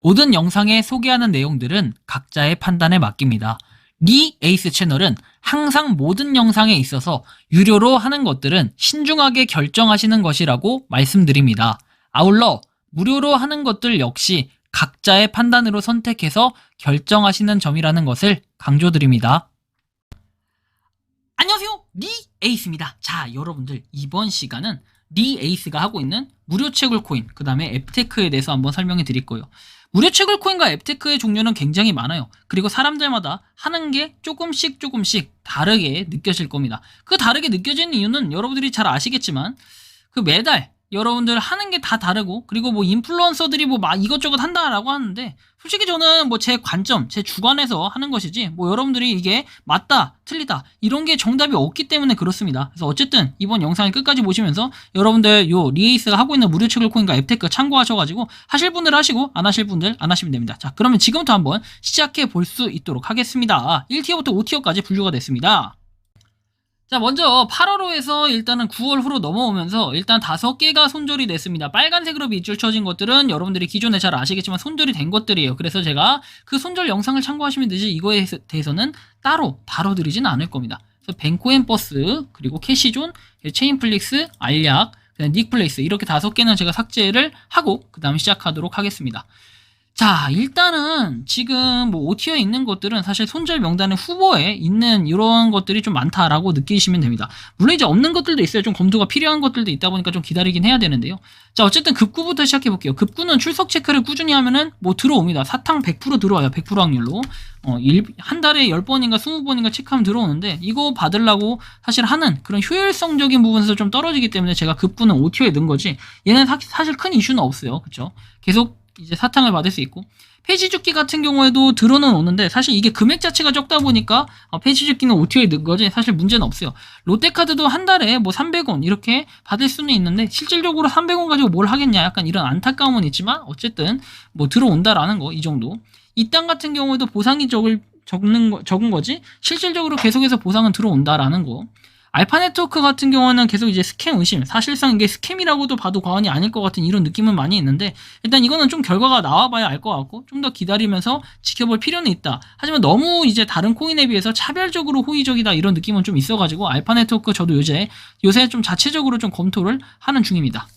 모든 영상에 소개하는 내용들은 각자의 판단에 맡깁니다. 리 에이스 채널은 항상 모든 영상에 있어서 유료로 하는 것들은 신중하게 결정하시는 것이라고 말씀드립니다. 아울러 무료로 하는 것들 역시 각자의 판단으로 선택해서 결정하시는 점이라는 것을 강조드립니다. 안녕하세요, 리 에이스입니다. 자, 여러분들 이번 시간은 리 에이스가 하고 있는 무료 채굴 코인, 그 다음에 앱테크에 대해서 한번 설명해 드릴 거예요. 무료 채굴 코인과 앱테크의 종류는 굉장히 많아요. 그리고 사람들마다 하는 게 조금씩 다르게 느껴질 겁니다. 그 다르게 느껴지는 이유는 여러분들이 잘 아시겠지만 그 매달 여러분들 하는 게 다 다르고, 그리고 뭐 인플루언서들이 뭐 막 이것저것 한다라고 하는데, 솔직히 저는 뭐 제 관점, 제 주관에서 하는 것이지 뭐 여러분들이 이게 맞다 틀리다 이런 게 정답이 없기 때문에 그렇습니다. 그래서 어쨌든 이번 영상을 끝까지 보시면서 여러분들 요 리에이스가 하고 있는 무료 채굴 코인과 앱테크 참고하셔가지고 하실 분들 하시고 안 하실 분들 안 하시면 됩니다. 자, 그러면 지금부터 한번 시작해 볼 수 있도록 하겠습니다. 1티어부터 5티어까지 분류가 됐습니다. 자, 먼저 8월호에서 일단은 9월호로 넘어오면서 일단 5개가 손절이 됐습니다. 빨간색으로 밑줄 쳐진 것들은 여러분들이 기존에 잘 아시겠지만 손절이 된 것들이에요. 그래서 제가 그 손절 영상을 참고하시면 되지 이거에 대해서는 따로 다뤄드리진 않을 겁니다. 그래서 뱅코앤버스, 그리고 캐시존, 체인플릭스, 알약, 닉플레이스 이렇게 5개는 제가 삭제를 하고 그 다음 시작하도록 하겠습니다. 자, 일단은 지금 뭐 5티어에 있는 것들은 사실 손절 명단의 후보에 있는 이런 것들이 좀 많다라고 느끼시면 됩니다. 물론 이제 없는 것들도 있어요. 좀 검토가 필요한 것들도 있다 보니까 좀 기다리긴 해야 되는데요. 자, 어쨌든 급구부터 시작해 볼게요. 급구는 출석 체크를 꾸준히 하면은 뭐 들어옵니다. 사탕 100% 들어와요. 100% 확률로. 한 달에 10번인가 20번인가 체크하면 들어오는데, 이거 받으려고 사실 하는 그런 효율성적인 부분에서 좀 떨어지기 때문에 제가 급구는 5티어에 넣은 거지, 얘는 사실 큰 이슈는 없어요. 그쵸? 계속 이제 사탕을 받을 수 있고, 폐지 줍기 같은 경우에도 들어는 오는데 사실 이게 금액 자체가 적다 보니까 폐지 줍기는 5티어에 넣은 거지 사실 문제는 없어요. 롯데카드도 한 달에 뭐 300원 이렇게 받을 수는 있는데 실질적으로 300원 가지고 뭘 하겠냐, 약간 이런 안타까움은 있지만 어쨌든 뭐 들어온다라는 거, 이 정도. 이 땅 같은 경우에도 보상이 적은 거지 실질적으로 계속해서 보상은 들어온다라는 거. 알파 네트워크 같은 경우는 계속 이제 스캠 의심, 사실상 이게 스캠이라고도 봐도 과언이 아닐 것 같은 이런 느낌은 많이 있는데, 일단 이거는 좀 결과가 나와봐야 알 것 같고 좀 더 기다리면서 지켜볼 필요는 있다. 하지만 너무 이제 다른 코인에 비해서 차별적으로 호의적이다 이런 느낌은 좀 있어가지고 알파 네트워크 저도 요새 좀 자체적으로 좀 검토를 하는 중입니다.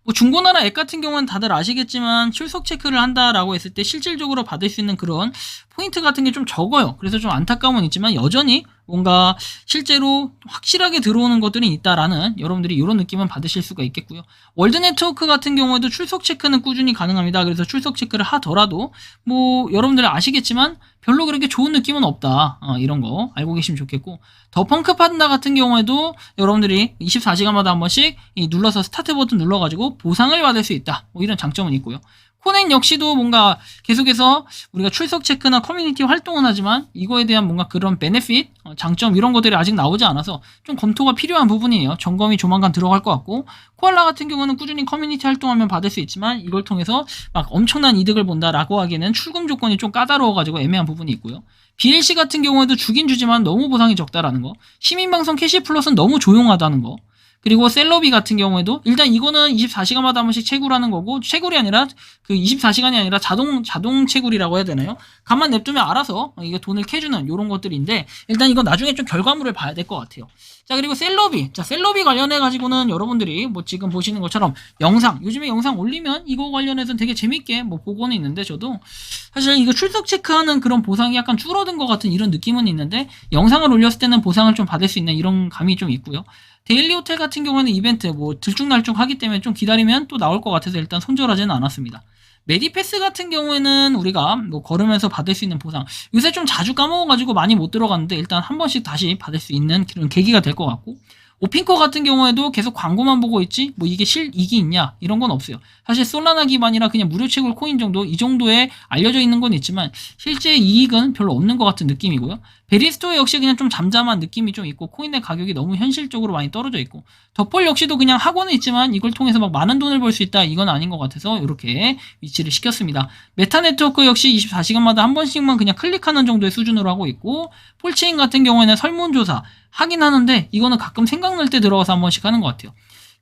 뭐 중고나라 앱 같은 경우는 다들 아시겠지만 출석 체크를 한다라고 했을 때 실질적으로 받을 수 있는 그런 포인트 같은 게 좀 적어요. 그래서 좀 안타까움은 있지만 여전히 뭔가 실제로 확실하게 들어오는 것들이 있다라는, 여러분들이 이런 느낌은 받으실 수가 있겠고요. 월드 네트워크 같은 경우에도 출석 체크는 꾸준히 가능합니다. 그래서 출석 체크를 하더라도 뭐 여러분들 아시겠지만 별로 그렇게 좋은 느낌은 없다. 이런 거 알고 계시면 좋겠고, 더 펑크 판다 같은 경우에도 여러분들이 24시간마다 한 번씩 눌러서 스타트 버튼 눌러가지고 보상을 받을 수 있다. 뭐 이런 장점은 있고요. 코넥 역시도 뭔가 계속해서 우리가 출석 체크나 커뮤니티 활동은 하지만 이거에 대한 뭔가 그런 베네핏, 장점 이런 것들이 아직 나오지 않아서 좀 검토가 필요한 부분이에요. 점검이 조만간 들어갈 것 같고, 코알라 같은 경우는 꾸준히 커뮤니티 활동하면 받을 수 있지만 이걸 통해서 막 엄청난 이득을 본다라고 하기에는 출금 조건이 좀 까다로워가지고 애매한 부분이 있고요. BLC 같은 경우에도 주긴 주지만 너무 보상이 적다라는 거, 시민방송 캐시 플러스는 너무 조용하다는 거, 그리고 셀러비 같은 경우에도 일단 이거는 24시간마다 한 번씩 채굴하는 거고, 채굴이 아니라 그 24시간이 아니라 자동 채굴이라고 해야 되나요? 가만 냅두면 알아서 이게 돈을 캐주는 이런 것들인데, 일단 이거 나중에 좀 결과물을 봐야 될 것 같아요. 자, 그리고 셀러비. 자, 셀러비 관련해 가지고는 여러분들이 뭐 지금 보시는 것처럼 영상, 요즘에 영상 올리면 이거 관련해서는 되게 재밌게 뭐 보고는 있는데, 저도 사실 이거 출석 체크하는 그런 보상이 약간 줄어든 것 같은 이런 느낌은 있는데, 영상을 올렸을 때는 보상을 좀 받을 수 있는 이런 감이 좀 있고요. 데일리 호텔 같은 경우에는 이벤트 뭐 들쭉날쭉 하기 때문에 좀 기다리면 또 나올 것 같아서 일단 손절하지는 않았습니다. 메디패스 같은 경우에는 우리가 뭐 걸으면서 받을 수 있는 보상, 요새 좀 자주 까먹어가지고 많이 못 들어갔는데 일단 한 번씩 다시 받을 수 있는 그런 계기가 될 것 같고, 오핑코 같은 경우에도 계속 광고만 보고 있지 뭐 이게 실이익이 있냐 이런 건 없어요. 사실 솔라나 기반이라 그냥 무료 채굴 코인 정도, 이 정도에 알려져 있는 건 있지만 실제 이익은 별로 없는 것 같은 느낌이고요. 베리스토 역시 그냥 좀 잠잠한 느낌이 좀 있고, 코인의 가격이 너무 현실적으로 많이 떨어져 있고, 덧볼 역시도 그냥 하고는 있지만 이걸 통해서 막 많은 돈을 벌 수 있다 이건 아닌 것 같아서 이렇게 위치를 시켰습니다. 메타 네트워크 역시 24시간마다 한 번씩만 그냥 클릭하는 정도의 수준으로 하고 있고, 폴체인 같은 경우에는 설문조사 하긴 하는데 이거는 가끔 생각날 때 들어가서 한 번씩 하는 것 같아요.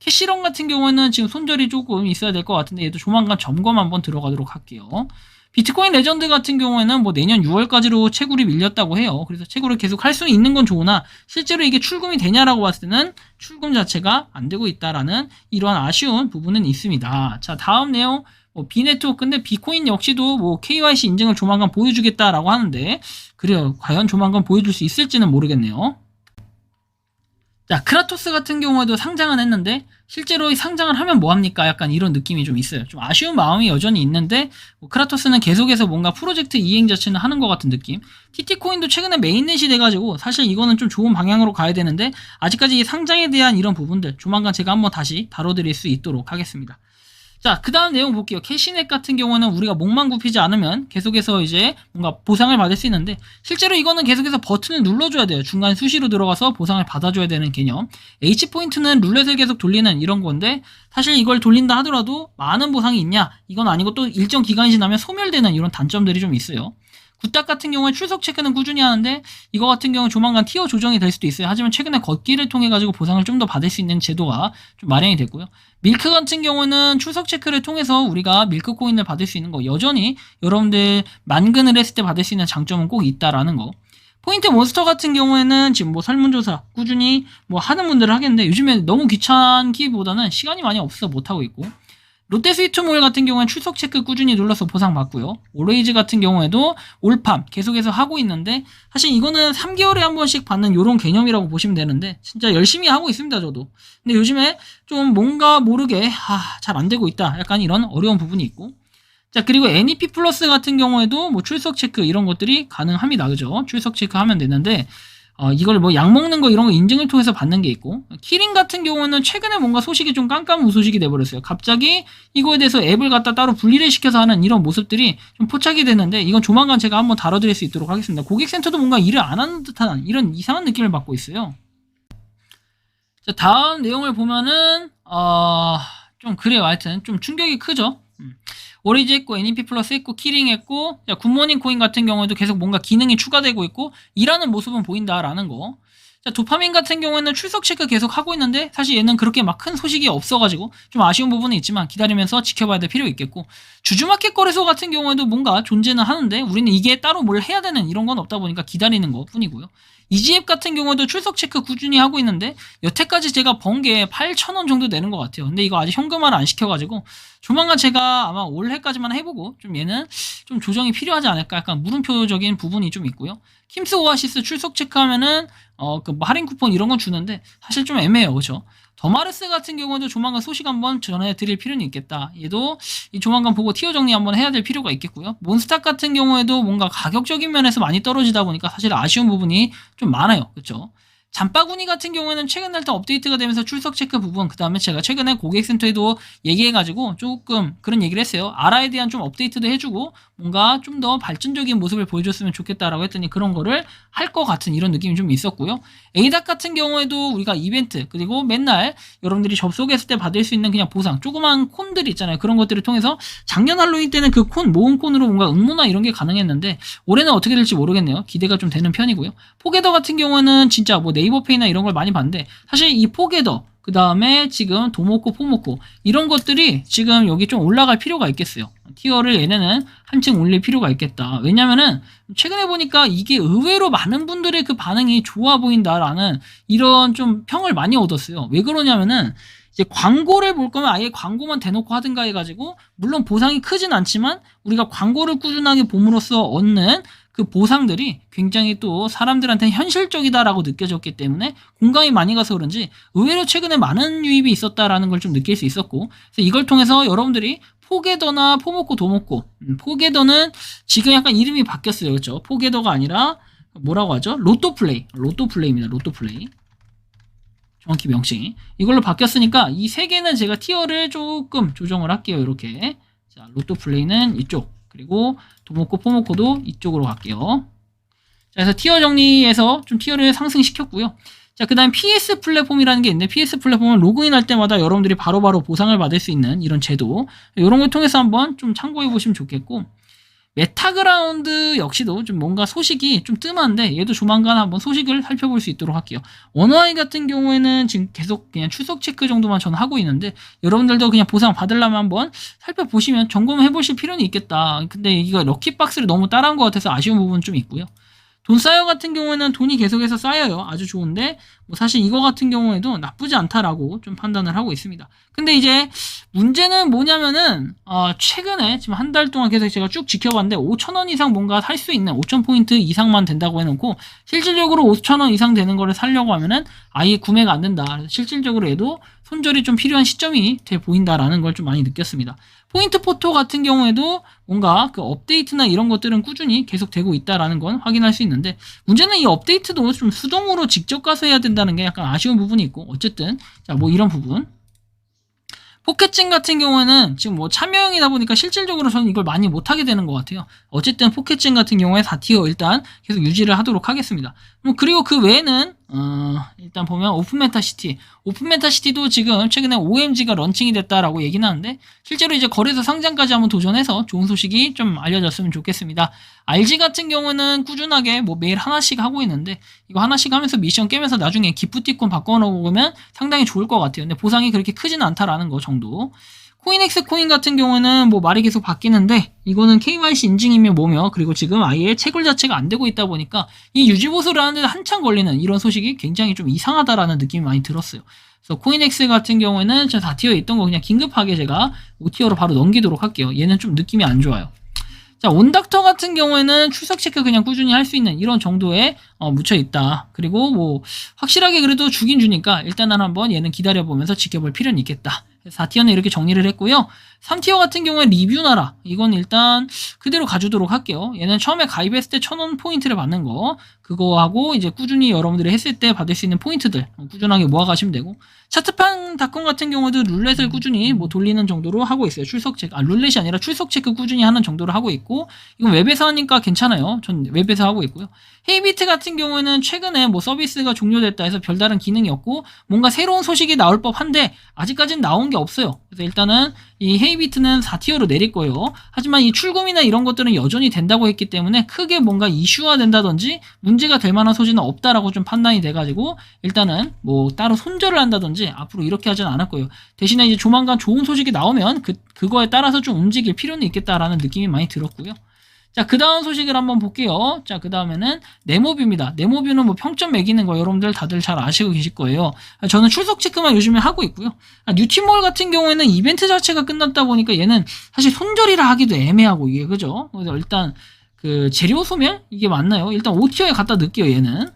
캐시런 같은 경우에는 지금 손절이 조금 있어야 될 것 같은데 얘도 조만간 점검 한번 들어가도록 할게요. 비트코인 레전드 같은 경우에는 뭐 내년 6월까지로 채굴이 밀렸다고 해요. 그래서 채굴을 계속 할 수 있는 건 좋으나 실제로 이게 출금이 되냐라고 봤을 때는 출금 자체가 안 되고 있다라는 이러한 아쉬운 부분은 있습니다. 자, 다음 내용 비네트워크인데 비코인 역시도 뭐 KYC 인증을 조만간 보여주겠다라고 하는데 그래요. 과연 조만간 보여줄 수 있을지는 모르겠네요. 자, 크라토스 같은 경우에도 상장은 했는데 실제로 상장을 하면 뭐합니까? 약간 이런 느낌이 좀 있어요. 좀 아쉬운 마음이 여전히 있는데 크라토스는 계속해서 뭔가 프로젝트 이행 자체는 하는 것 같은 느낌. TT코인도 최근에 메인넷이 돼가지고 사실 이거는 좀 좋은 방향으로 가야 되는데 아직까지 이 상장에 대한 이런 부분들 조만간 제가 한번 다시 다뤄드릴 수 있도록 하겠습니다. 자, 그 다음 내용 볼게요. 캐시넷 같은 경우는 우리가 목만 굽히지 않으면 계속해서 이제 뭔가 보상을 받을 수 있는데 실제로 이거는 계속해서 버튼을 눌러줘야 돼요. 중간 수시로 들어가서 보상을 받아줘야 되는 개념. H포인트는 룰렛을 계속 돌리는 이런 건데 사실 이걸 돌린다 하더라도 많은 보상이 있냐? 이건 아니고 또 일정 기간이 지나면 소멸되는 이런 단점들이 좀 있어요. 굿닥 같은 경우에 출석 체크는 꾸준히 하는데 이거 같은 경우 조만간 티어 조정이 될 수도 있어요. 하지만 최근에 걷기를 통해 가지고 보상을 좀 더 받을 수 있는 제도가 좀 마련이 됐고요. 밀크 같은 경우는 출석 체크를 통해서 우리가 밀크 코인을 받을 수 있는 거 여전히 여러분들 만근을 했을 때 받을 수 있는 장점은 꼭 있다라는 거. 포인트 몬스터 같은 경우에는 지금 뭐 설문조사 꾸준히 뭐 하는 분들은 하겠는데 요즘에 너무 귀찮기보다는 시간이 많이 없어서 못하고 있고 롯데 스위트몰 같은 경우는 출석 체크 꾸준히 눌러서 보상 받고요. 오레이즈 같은 경우에도 올팜 계속해서 하고 있는데 사실 이거는 3개월에 한 번씩 받는 이런 개념이라고 보시면 되는데 진짜 열심히 하고 있습니다, 저도. 근데 요즘에 좀 뭔가 모르게 잘 안 되고 있다. 약간 이런 어려운 부분이 있고. 자, 그리고 NEP 플러스 같은 경우에도 뭐 출석 체크 이런 것들이 가능합니다. 그죠? 출석 체크 하면 되는데 이걸 뭐 약 먹는 거 이런 거 인증을 통해서 받는 게 있고 키링 같은 경우는 최근에 뭔가 소식이 좀 깜깜무소식이 돼버렸어요. 갑자기 이거에 대해서 앱을 갖다 따로 분리를 시켜서 하는 이런 모습들이 좀 포착이 되는데 이건 조만간 제가 한번 다뤄드릴 수 있도록 하겠습니다. 고객센터도 뭔가 일을 안 하는 듯한 이런 이상한 느낌을 받고 있어요. 자, 다음 내용을 보면은 좀 그래요. 하여튼 좀 충격이 크죠. 오리지 했고 NEP 플러스 했고 키링 했고 굿모닝 코인 같은 경우에도 계속 뭔가 기능이 추가되고 있고 일하는 모습은 보인다라는 거. 자, 도파민 같은 경우에는 출석 체크 계속 하고 있는데 사실 얘는 그렇게 막 큰 소식이 없어가지고 좀 아쉬운 부분은 있지만 기다리면서 지켜봐야 될 필요 있겠고 주주마켓 거래소 같은 경우에도 뭔가 존재는 하는데 우리는 이게 따로 뭘 해야 되는 이런 건 없다 보니까 기다리는 것 뿐이고요. 이지앱 같은 경우에도 출석 체크 꾸준히 하고 있는데 여태까지 제가 번 게 8,000원 정도 되는 것 같아요. 근데 이거 아직 현금화를 안 시켜가지고 조만간 제가 아마 올해까지만 해보고 좀 얘는 좀 조정이 필요하지 않을까 약간 물음표적인 부분이 좀 있고요. 킴스 오아시스 출석 체크하면은 그 할인 쿠폰 이런 건 주는데 사실 좀 애매해요. 그렇죠? 더마르스 같은 경우도 조만간 소식 한번 전해드릴 필요는 있겠다. 얘도 조만간 보고 티어 정리 한번 해야 될 필요가 있겠고요. 몬스탁 같은 경우에도 뭔가 가격적인 면에서 많이 떨어지다 보니까 사실 아쉬운 부분이 좀 많아요. 그렇죠? 잠바구니 같은 경우에는 최근에 일단 업데이트가 되면서 출석 체크 부분 그 다음에 제가 최근에 고객센터에도 얘기해가지고 조금 그런 얘기를 했어요. 아라에 대한 좀 업데이트도 해주고 뭔가 좀 더 발전적인 모습을 보여줬으면 좋겠다라고 했더니 그런 거를 할 것 같은 이런 느낌이 좀 있었고요. 에이닥 같은 경우에도 우리가 이벤트 그리고 맨날 여러분들이 접속했을 때 받을 수 있는 그냥 보상 조그만 콘들 있잖아요. 그런 것들을 통해서 작년 할로윈 때는 그 콘 모은 콘으로 뭔가 응모나 이런 게 가능했는데 올해는 어떻게 될지 모르겠네요. 기대가 좀 되는 편이고요. 포게더 같은 경우는 진짜 뭐 네이버페이나 이런 걸 많이 봤는데 사실 이 포게더 그 다음에 지금 도모코, 포모코 이런 것들이 지금 여기 좀 올라갈 필요가 있겠어요. 티어를 얘네는 한층 올릴 필요가 있겠다. 왜냐면은 최근에 보니까 이게 의외로 많은 분들의 그 반응이 좋아 보인다라는 이런 좀 평을 많이 얻었어요. 왜 그러냐면은 이제 광고를 볼 거면 아예 광고만 대놓고 하든가 해가지고 물론 보상이 크진 않지만 우리가 광고를 꾸준하게 봄으로써 얻는 그 보상들이 굉장히 또 사람들한테 현실적이다라고 느껴졌기 때문에 공감이 많이 가서 그런지 의외로 최근에 많은 유입이 있었다라는 걸 좀 느낄 수 있었고 그래서 이걸 통해서 여러분들이 포게더나 포모코, 도모코 포게더는 지금 약간 이름이 바뀌었어요. 그렇죠? 포게더가 아니라 뭐라고 하죠? 로또플레이입니다. 로또플레이 정확히 명칭이 이걸로 바뀌었으니까 이 세 개는 제가 티어를 조금 조정을 할게요. 이렇게 자, 로또플레이는 이쪽 그리고 도모코, 포모코도 이쪽으로 갈게요. 자, 그래서 티어 정리해서 좀 티어를 상승시켰고요. 자, 그 다음 PS 플랫폼이라는 게 있는데 PS 플랫폼은 로그인할 때마다 여러분들이 바로바로 보상을 받을 수 있는 이런 제도 이런 걸 통해서 한번 좀 참고해 보시면 좋겠고 메타그라운드 역시도 좀 뭔가 소식이 좀 뜸한데 얘도 조만간 한번 소식을 살펴볼 수 있도록 할게요. 원어아이 같은 경우에는 지금 계속 그냥 출석 체크 정도만 저는 하고 있는데 여러분들도 그냥 보상 받으려면 한번 살펴보시면 점검해 보실 필요는 있겠다. 근데 이거 럭키박스를 너무 따라한 것 같아서 아쉬운 부분은 좀 있고요. 돈 쌓여 같은 경우에는 돈이 계속해서 쌓여요. 아주 좋은데 뭐 사실 이거 같은 경우에도 나쁘지 않다라고 좀 판단을 하고 있습니다. 근데 이제 문제는 뭐냐면은 최근에 지금 한 달 동안 계속 제가 쭉 지켜봤는데 5,000원 이상 뭔가 살 수 있는 5,000포인트 이상만 된다고 해놓고 실질적으로 5,000원 이상 되는 거를 사려고 하면은 아예 구매가 안 된다. 그래서 실질적으로 얘도 손절이 좀 필요한 시점이 돼 보인다라는 걸 좀 많이 느꼈습니다. 포인트 포토 같은 경우에도 뭔가 그 업데이트나 이런 것들은 꾸준히 계속 되고 있다라는 건 확인할 수 있는데 문제는 이 업데이트도 좀 수동으로 직접 가서 해야 된다는 게 약간 아쉬운 부분이 있고 어쨌든 자 뭐 이런 부분 포켓진 같은 경우에는 지금 뭐 참여형이다 보니까 실질적으로 저는 이걸 많이 못하게 되는 것 같아요. 어쨌든 포켓진 같은 경우에 4티어 일단 계속 유지를 하도록 하겠습니다. 그리고 그 외에는 일단 보면 오픈메타시티도 지금 최근에 OMG가 런칭이 됐다라고 얘기는 하는데 실제로 이제 거래소 상장까지 한번 도전해서 좋은 소식이 좀 알려졌으면 좋겠습니다. RG 같은 경우는 꾸준하게 뭐 매일 하나씩 하고 있는데 이거 하나씩 하면서 미션 깨면서 나중에 기프티콘 바꿔놓으면 상당히 좋을 것 같아요. 근데 보상이 그렇게 크지는 않다라는 거 정도. 코인엑스 코인 같은 경우는 뭐 말이 계속 바뀌는데 이거는 KYC 인증이며 뭐며 그리고 지금 아예 채굴 자체가 안 되고 있다 보니까 이 유지보수를 하는데 한참 걸리는 이런 소식이 굉장히 좀 이상하다라는 느낌이 많이 들었어요. 그래서 코인엑스 같은 경우에는 저 4티어에 있던 거 그냥 긴급하게 제가 5티어로 바로 넘기도록 할게요. 얘는 좀 느낌이 안 좋아요. 자, 온닥터 같은 경우에는 출석 체크 그냥 꾸준히 할 수 있는 이런 정도에 묻혀 있다. 그리고 뭐 확실하게 그래도 주긴 주니까 일단은 한번 얘는 기다려보면서 지켜볼 필요는 있겠다. 4티어는 이렇게 정리를 했고요. 3티어 같은 경우에 리뷰나라 이건 일단 그대로 가주도록 할게요. 얘는 처음에 가입했을 때 1,000원 포인트를 받는 거 그거하고 이제 꾸준히 여러분들이 했을 때 받을 수 있는 포인트들 꾸준하게 모아가시면 되고 차트판닷컴 같은 경우도 룰렛을 꾸준히 뭐 돌리는 정도로 하고 있어요. 출석 체크 룰렛이 아니라 출석 체크 꾸준히 하는 정도로 하고 있고 이건 웹에서 하니까 괜찮아요. 전 웹에서 하고 있고요. 헤이비트 같은 경우에는 최근에 뭐 서비스가 종료됐다 해서 별다른 기능이 없고 뭔가 새로운 소식이 나올 법한데 아직까지는 나온 게 없어요. 그래서 일단은 이 헤이비트는 4티어로 내릴 거예요. 하지만 이 출금이나 이런 것들은 여전히 된다고 했기 때문에 크게 뭔가 이슈화 된다든지 문제가 될 만한 소지는 없다라고 좀 판단이 돼가지고 일단은 뭐 따로 손절을 한다든지 앞으로 이렇게 하진 않을 거예요. 대신에 이제 조만간 좋은 소식이 나오면 그거에 따라서 좀 움직일 필요는 있겠다라는 느낌이 많이 들었고요. 자, 그 다음 소식을 한번 볼게요. 자, 그 다음에는 네모뷰입니다. 네모뷰는 뭐 평점 매기는 거 여러분들 다들 잘 아시고 계실 거예요. 저는 출석 체크만 요즘에 하고 있고요. 뉴티몰 같은 경우에는 이벤트 자체가 끝났다 보니까 얘는 사실 손절이라 하기도 애매하고 이게 그죠? 그래서 일단 그 재료 소멸? 이게 맞나요? 일단 5티어에 갖다 넣을게요, 얘는.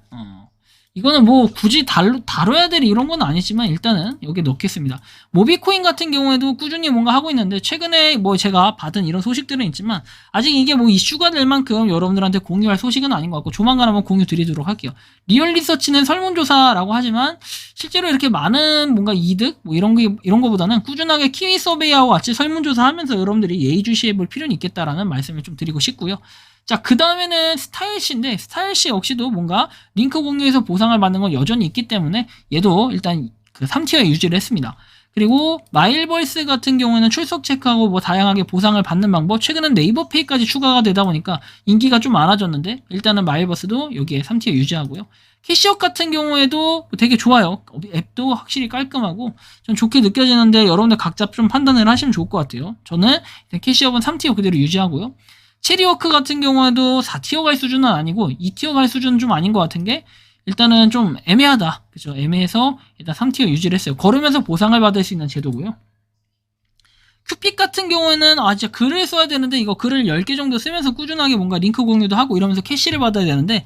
이거는 뭐 굳이 다뤄야 될 이런 건 아니지만 일단은 여기에 넣겠습니다. 모비코인 같은 경우에도 꾸준히 뭔가 하고 있는데 최근에 뭐 제가 받은 이런 소식들은 있지만 아직 이게 뭐 이슈가 될 만큼 여러분들한테 공유할 소식은 아닌 것 같고 조만간 한번 공유 드리도록 할게요. 리얼 리서치는 설문조사라고 하지만 실제로 이렇게 많은 뭔가 이득 뭐 이런 거보다는 꾸준하게 키위 서베이하고 같이 설문조사하면서 여러분들이 예의주시해 볼 필요는 있겠다라는 말씀을 좀 드리고 싶고요. 자, 그 다음에는 스타일시인데 스타일시 역시도 뭔가 링크 공유에서 보상을 받는 건 여전히 있기 때문에 얘도 일단 그 3티어에 유지를 했습니다. 그리고 마일벌스 같은 경우에는 출석 체크하고 뭐 다양하게 보상을 받는 방법 최근엔 네이버페이까지 추가가 되다 보니까 인기가 좀 많아졌는데 일단은 마일벌스도 여기에 3티어 유지하고요. 캐시업 같은 경우에도 되게 좋아요. 앱도 확실히 깔끔하고 좀 좋게 느껴지는데 여러분들 각자 좀 판단을 하시면 좋을 것 같아요. 저는 캐시업은 3티어 그대로 유지하고요. 체리워크 같은 경우에도 4티어 갈 수준은 아니고 2티어 갈 수준은 좀 아닌 것 같은 게 일단은 좀 애매하다. 그죠? 애매해서 일단 3티어 유지를 했어요. 걸으면서 보상을 받을 수 있는 제도고요. 큐픽 같은 경우에는 진짜 글을 써야 되는데 이거 글을 10개 정도 쓰면서 꾸준하게 뭔가 링크 공유도 하고 이러면서 캐시를 받아야 되는데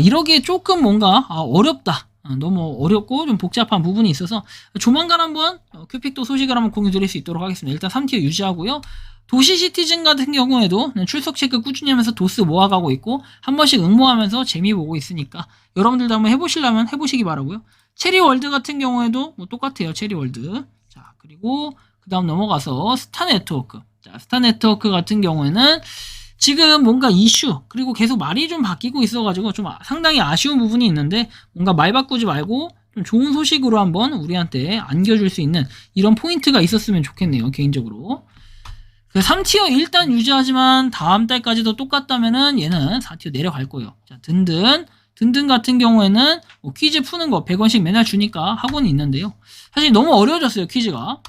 이러기에 조금 뭔가 어렵다. 너무 어렵고 좀 복잡한 부분이 있어서 조만간 한번 큐픽도 소식을 한번 공유 드릴 수 있도록 하겠습니다. 일단 3티어 유지하고요. 도시 시티즌 같은 경우에도 출석 체크 꾸준히 하면서 도스 모아가고 있고 한 번씩 응모하면서 재미 보고 있으니까 여러분들도 한번 해보시려면 해보시기 바라고요. 체리월드 같은 경우에도 뭐 똑같아요. 체리월드. 자, 그리고 그 다음 넘어가서 스타네트워크. 자, 스타네트워크 같은 경우에는 지금 뭔가 이슈 그리고 계속 말이 좀 바뀌고 있어가지고 좀 상당히 아쉬운 부분이 있는데 뭔가 말 바꾸지 말고 좀 좋은 소식으로 한번 우리한테 안겨줄 수 있는 이런 포인트가 있었으면 좋겠네요. 개인적으로. 그 3티어 일단 유지하지만 다음 달까지도 똑같다면은 얘는 4티어 내려갈 거예요. 자, 든든 같은 경우에는 뭐 퀴즈 푸는 거 100원씩 맨날 주니까 학원이 있는데요. 사실 너무 어려워졌어요, 퀴즈가.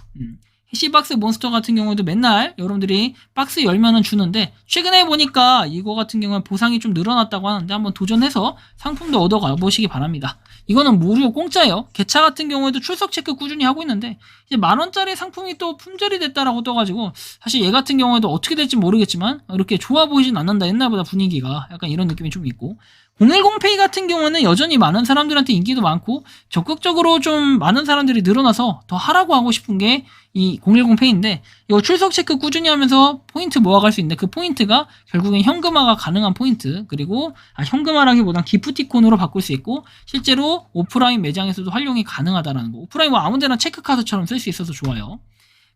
해시박스 몬스터 같은 경우에도 맨날 여러분들이 박스 열면은 주는데, 최근에 보니까 이거 같은 경우는 보상이 좀 늘어났다고 하는데 한번 도전해서 상품도 얻어가 보시기 바랍니다. 이거는 무료 공짜예요. 개차 같은 경우에도 출석 체크 꾸준히 하고 있는데 이제 10,000원짜리 상품이 또 품절이 됐다라고 떠가지고, 사실 얘 같은 경우에도 어떻게 될지 모르겠지만 이렇게 좋아 보이진 않는다. 옛날보다 분위기가 약간 이런 느낌이 좀 있고, 010페이 같은 경우는 여전히 많은 사람들한테 인기도 많고 적극적으로 좀 많은 사람들이 늘어나서 더 하라고 하고 싶은 게 이 010페이인데, 이거 출석 체크 꾸준히 하면서 포인트 모아갈 수 있는데 그 포인트가 결국엔 현금화가 가능한 포인트, 그리고 현금화라기보단 기프티콘으로 바꿀 수 있고 실제로 오프라인 매장에서도 활용이 가능하다라는 거. 오프라인 뭐 아무데나 체크카드처럼 쓸 수 있어서 좋아요.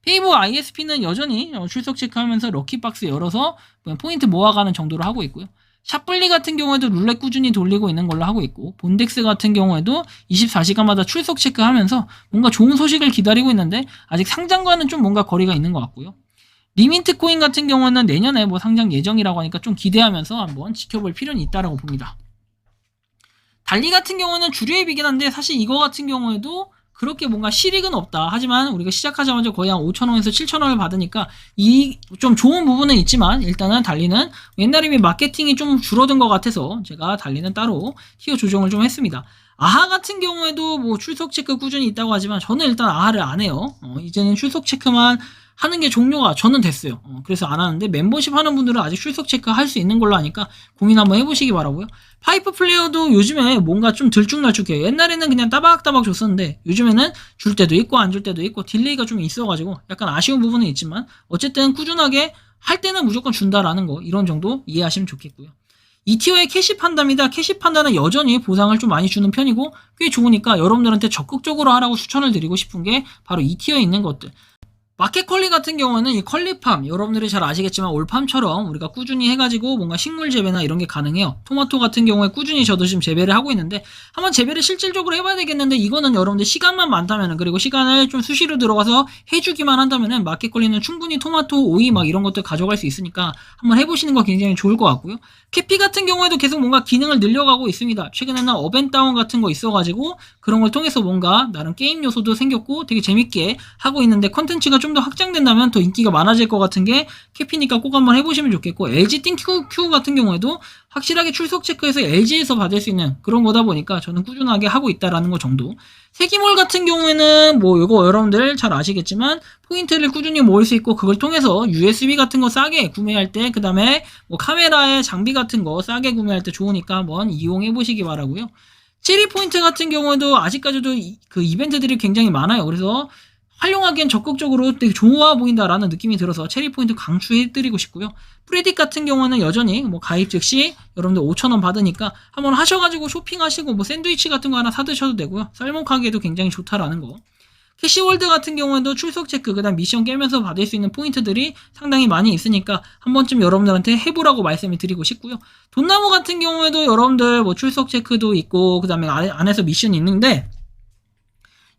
페이보 ISP는 여전히 출석 체크하면서 럭키박스 열어서 포인트 모아가는 정도로 하고 있고요. 샷블리 같은 경우에도 룰렛 꾸준히 돌리고 있는 걸로 하고 있고, 본덱스 같은 경우에도 24시간마다 출석 체크하면서 뭔가 좋은 소식을 기다리고 있는데 아직 상장과는 좀 뭔가 거리가 있는 것 같고요. 리민트 코인 같은 경우는 내년에 뭐 상장 예정이라고 하니까 좀 기대하면서 한번 지켜볼 필요는 있다라고 봅니다. 달리 같은 경우는 주류앱이긴 한데 사실 이거 같은 경우에도 그렇게 뭔가 실익은 없다. 하지만 우리가 시작하자마자 거의 한 5,000원에서 7,000원을 받으니까 이 좀 좋은 부분은 있지만, 일단은 달리는 옛날에 비해 마케팅이 좀 줄어든 것 같아서 제가 달리는 따로 티어 조정을 좀 했습니다. 아하 같은 경우에도 뭐 출석 체크 꾸준히 있다고 하지만 저는 일단 아하를 안 해요. 이제는 출석 체크만 하는 게 종료가 저는 됐어요. 그래서 안 하는데, 멤버십 하는 분들은 아직 출석 체크 할 수 있는 걸로 하니까 고민 한번 해보시기 바라고요. 파이프 플레이어도 요즘에 뭔가 좀 들쭉날쭉해요. 옛날에는 그냥 따박따박 줬었는데 요즘에는 줄 때도 있고 안 줄 때도 있고 딜레이가 좀 있어가지고 약간 아쉬운 부분은 있지만, 어쨌든 꾸준하게 할 때는 무조건 준다라는 거, 이런 정도 이해하시면 좋겠고요. 2티어의 캐시 판다입니다. 캐시 판다는 여전히 보상을 좀 많이 주는 편이고 꽤 좋으니까 여러분들한테 적극적으로 하라고 추천을 드리고 싶은 게 바로 2티어에 있는 것들. 마켓 컬리 같은 경우는 이 컬리팜, 여러분들이 잘 아시겠지만 올팜처럼 우리가 꾸준히 해가지고 뭔가 식물 재배나 이런 게 가능해요. 토마토 같은 경우에 꾸준히 저도 지금 재배를 하고 있는데 한번 재배를 실질적으로 해봐야 되겠는데, 이거는 여러분들 시간만 많다면은, 그리고 시간을 좀 수시로 들어가서 해주기만 한다면은 마켓 컬리는 충분히 토마토, 오이 막 이런 것들 가져갈 수 있으니까 한번 해보시는 거 굉장히 좋을 것 같고요. 캐피 같은 경우에도 계속 뭔가 기능을 늘려가고 있습니다. 최근에는 업앤다운 같은 거 있어가지고 그런 걸 통해서 뭔가 나름 게임 요소도 생겼고 되게 재밌게 하고 있는데, 컨텐츠가 좀 더 확장된다면 더 인기가 많아질 것 같은 게 캐피니까 꼭 한번 해보시면 좋겠고, LG 띵큐 같은 경우에도 확실하게 출석 체크해서 LG에서 받을 수 있는 그런 거다 보니까 저는 꾸준하게 하고 있다라는 거 정도. 세기몰 같은 경우에는 뭐 이거 여러분들 잘 아시겠지만 포인트를 꾸준히 모을 수 있고, 그걸 통해서 USB 같은 거 싸게 구매할 때, 그 다음에 뭐 카메라에 장비 같은 거 싸게 구매할 때 좋으니까 한번 이용해 보시기 바라고요. 체리 포인트 같은 경우에도 아직까지도 그 이벤트들이 굉장히 많아요. 그래서 활용하기엔 적극적으로 되게 좋아 보인다라는 느낌이 들어서 체리 포인트 강추해드리고 싶고요. 프레딕 같은 경우는 여전히 뭐 가입 즉시 여러분들 5,000원 받으니까 한번 하셔가지고 쇼핑하시고 뭐 샌드위치 같은 거 하나 사드셔도 되고요. 쌀먹하기에도 굉장히 좋다라는 거. 캐시월드 같은 경우에도 출석 체크, 그다음 미션 깨면서 받을 수 있는 포인트들이 상당히 많이 있으니까 한 번쯤 여러분들한테 해보라고 말씀을 드리고 싶고요. 돈나무 같은 경우에도 여러분들 뭐 출석 체크도 있고 그 다음에 안에서 미션이 있는데,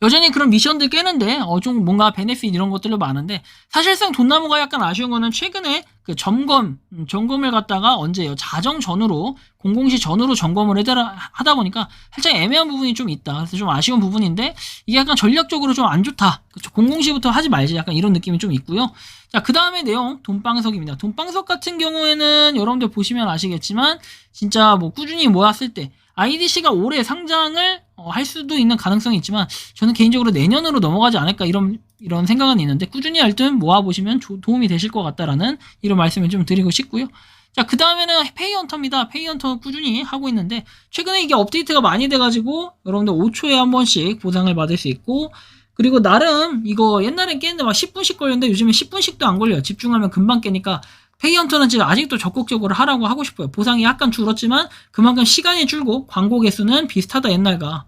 여전히 그런 미션들 깨는데 좀 뭔가 베네핏 이런 것들도 많은데, 사실상 돈나무가 약간 아쉬운 거는 최근에 그 점검을 갖다가 언제요? 자정 전후로 00시 전후로 점검을 하다 보니까 살짝 애매한 부분이 좀 있다. 그래서 좀 아쉬운 부분인데, 이게 약간 전략적으로 좀 안 좋다. 00시부터 하지 말지, 약간 이런 느낌이 좀 있고요. 자, 그 다음에 내용 돈방석입니다. 돈방석 같은 경우에는 여러분들 보시면 아시겠지만 진짜 뭐 꾸준히 모았을 때 IDC가 올해 상장을 할 수도 있는 가능성이 있지만 저는 개인적으로 내년으로 넘어가지 않을까 이런 생각은 있는데, 꾸준히 하여튼 모아보시면 도움이 되실 것 같다라는 이런 말씀을 좀 드리고 싶고요. 자, 그 다음에는 페이헌터입니다. 페이헌터 꾸준히 하고 있는데 최근에 이게 업데이트가 많이 돼가지고 여러분들 5초에 한 번씩 보상을 받을 수 있고, 그리고 나름 이거 옛날엔 깼는데 막 10분씩 걸렸는데 요즘에 10분씩도 안 걸려요. 집중하면 금방 깨니까 페이헌터는 지금 아직도 적극적으로 하라고 하고 싶어요. 보상이 약간 줄었지만 그만큼 시간이 줄고 광고 개수는 비슷하다 옛날과.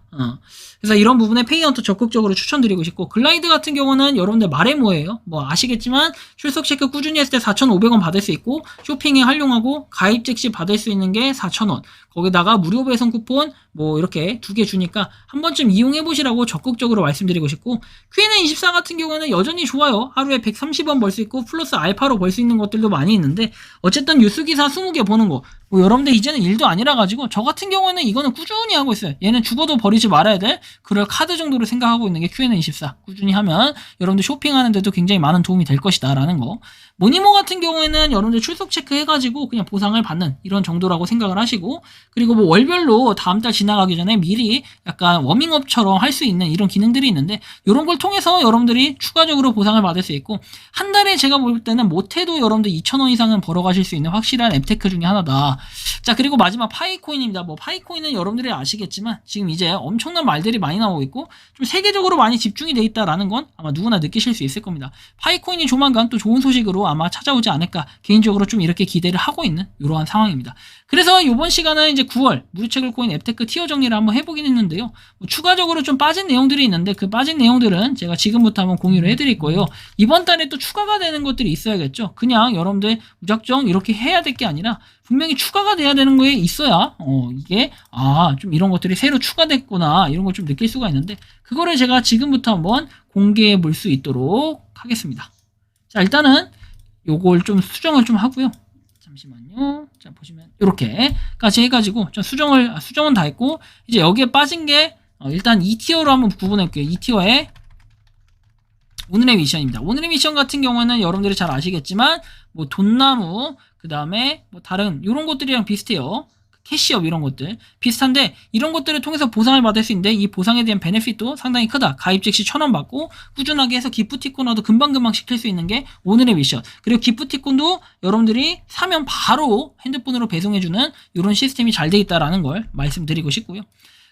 그래서 이런 부분에 페이헌터 적극적으로 추천드리고 싶고, 글라이드 같은 경우는 여러분들 말해 뭐예요? 뭐 아시겠지만 출석 체크 꾸준히 했을 때 4,500원 받을 수 있고, 쇼핑에 활용하고 가입 즉시 받을 수 있는 게 4,000원, 거기다가 무료 배송 쿠폰 뭐 이렇게 2개 주니까 한 번쯤 이용해 보시라고 적극적으로 말씀드리고 싶고, Q&A24 같은 경우는 여전히 좋아요. 하루에 130원 벌 수 있고 플러스 알파로 벌 수 있는 것들도 많이 있는데, 어쨌든 뉴스 기사 20개 보는 거 뭐 여러분들 이제는 일도 아니라 가지고, 저 같은 경우에는 이거는 꾸준히 하고 있어요. 얘는 죽어도 버리지 말아야 될 그럴 카드 정도로 생각하고 있는 게 Q&A24. 꾸준히 하면 여러분들 쇼핑하는데도 굉장히 많은 도움이 될 것이다 라는 거. 모니모 같은 경우에는 여러분들 출석 체크 해가지고 그냥 보상을 받는 이런 정도라고 생각을 하시고, 그리고 뭐 월별로 다음 달 지나가기 전에 미리 약간 워밍업처럼 할 수 있는 이런 기능들이 있는데, 이런 걸 통해서 여러분들이 추가적으로 보상을 받을 수 있고, 한 달에 제가 볼 때는 못해도 여러분들 2,000원 이상은 벌어가실 수 있는 확실한 앱테크 중에 하나다. 자, 그리고 마지막 파이코인입니다. 뭐 파이코인은 여러분들이 아시겠지만 지금 이제 엄청난 말들이 많이 나오고 있고, 좀 세계적으로 많이 집중이 돼 있다라는 건 아마 누구나 느끼실 수 있을 겁니다. 파이코인이 조만간 또 좋은 소식으로 아마 찾아오지 않을까, 개인적으로 좀 이렇게 기대를 하고 있는 이러한 상황입니다. 그래서 이번 시간은 이제 9월 무료채굴 코인 앱테크 티어 정리를 한번 해보긴 했는데요. 뭐 추가적으로 좀 빠진 내용들이 있는데, 그 빠진 내용들은 제가 지금부터 한번 공유를 해드릴 거예요. 이번 달에 또 추가가 되는 것들이 있어야겠죠. 그냥 여러분들 무작정 이렇게 해야 될 게 아니라 분명히 추가가 돼야 되는 거에 있어야 이게 좀 이런 것들이 새로 추가됐구나, 이런 걸 좀 느낄 수가 있는데, 그거를 제가 지금부터 한번 공개해 볼 수 있도록 하겠습니다. 자, 일단은 요걸 좀 수정을 좀 하고요. 잠시만요. 자, 보시면 이렇게까지 해가지고 수정은 다 했고, 이제 여기에 빠진 게 일단 2티어로 한번 구분해 볼게요. 2티어에 오늘의 미션입니다. 오늘의 미션 같은 경우에는 여러분들이 잘 아시겠지만 뭐 돈나무, 그 다음에 뭐 다른 이런 것들이랑 비슷해요. 캐시업 이런 것들 비슷한데, 이런 것들을 통해서 보상을 받을 수 있는데, 이 보상에 대한 베네핏도 상당히 크다. 가입 즉시 1,000원 받고 꾸준하게 해서 기프티콘화도 금방금방 시킬 수 있는 게 오늘의 미션. 그리고 기프티콘도 여러분들이 사면 바로 핸드폰으로 배송해주는 이런 시스템이 잘 돼 있다라는 걸 말씀드리고 싶고요.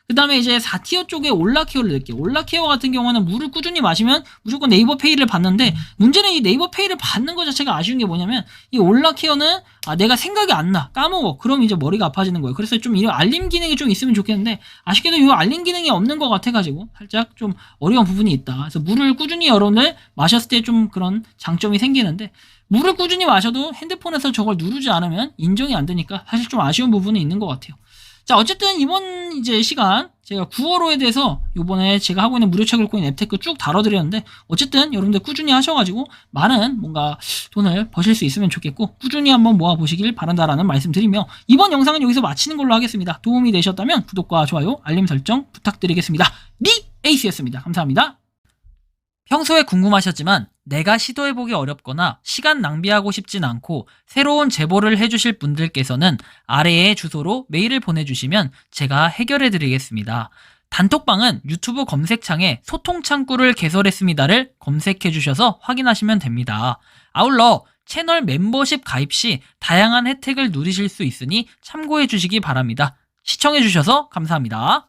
그 다음에 이제 4티어 쪽에 올라케어를 넣을게요. 올라케어 같은 경우는 물을 꾸준히 마시면 무조건 네이버 페이를 받는데, 문제는 이 네이버 페이를 받는 것 자체가 아쉬운 게 뭐냐면, 이 올라케어는 내가 생각이 안 나, 까먹어. 그럼 이제 머리가 아파지는 거예요. 그래서 좀 이런 알림 기능이 좀 있으면 좋겠는데, 아쉽게도 이 알림 기능이 없는 것 같아가지고 살짝 좀 어려운 부분이 있다. 그래서 물을 꾸준히 여러분들 마셨을 때 좀 그런 장점이 생기는데, 물을 꾸준히 마셔도 핸드폰에서 저걸 누르지 않으면 인정이 안 되니까 사실 좀 아쉬운 부분이 있는 것 같아요. 자, 어쨌든 이번 이제 시간 제가 9월호에 대해서 요번에 제가 하고 있는 무료채굴 코인 앱테크 쭉 다뤄드렸는데, 어쨌든 여러분들 꾸준히 하셔가지고 많은 뭔가 돈을 버실 수 있으면 좋겠고, 꾸준히 한번 모아보시길 바란다라는 말씀 드리며, 이번 영상은 여기서 마치는 걸로 하겠습니다. 도움이 되셨다면 구독과 좋아요, 알림 설정 부탁드리겠습니다. 에이스였습니다. 감사합니다. 평소에 궁금하셨지만 내가 시도해보기 어렵거나 시간 낭비하고 싶진 않고 새로운 제보를 해주실 분들께서는 아래의 주소로 메일을 보내주시면 제가 해결해드리겠습니다. 단톡방은 유튜브 검색창에 소통창구를 개설했습니다를 검색해주셔서 확인하시면 됩니다. 아울러 채널 멤버십 가입 시 다양한 혜택을 누리실 수 있으니 참고해주시기 바랍니다. 시청해주셔서 감사합니다.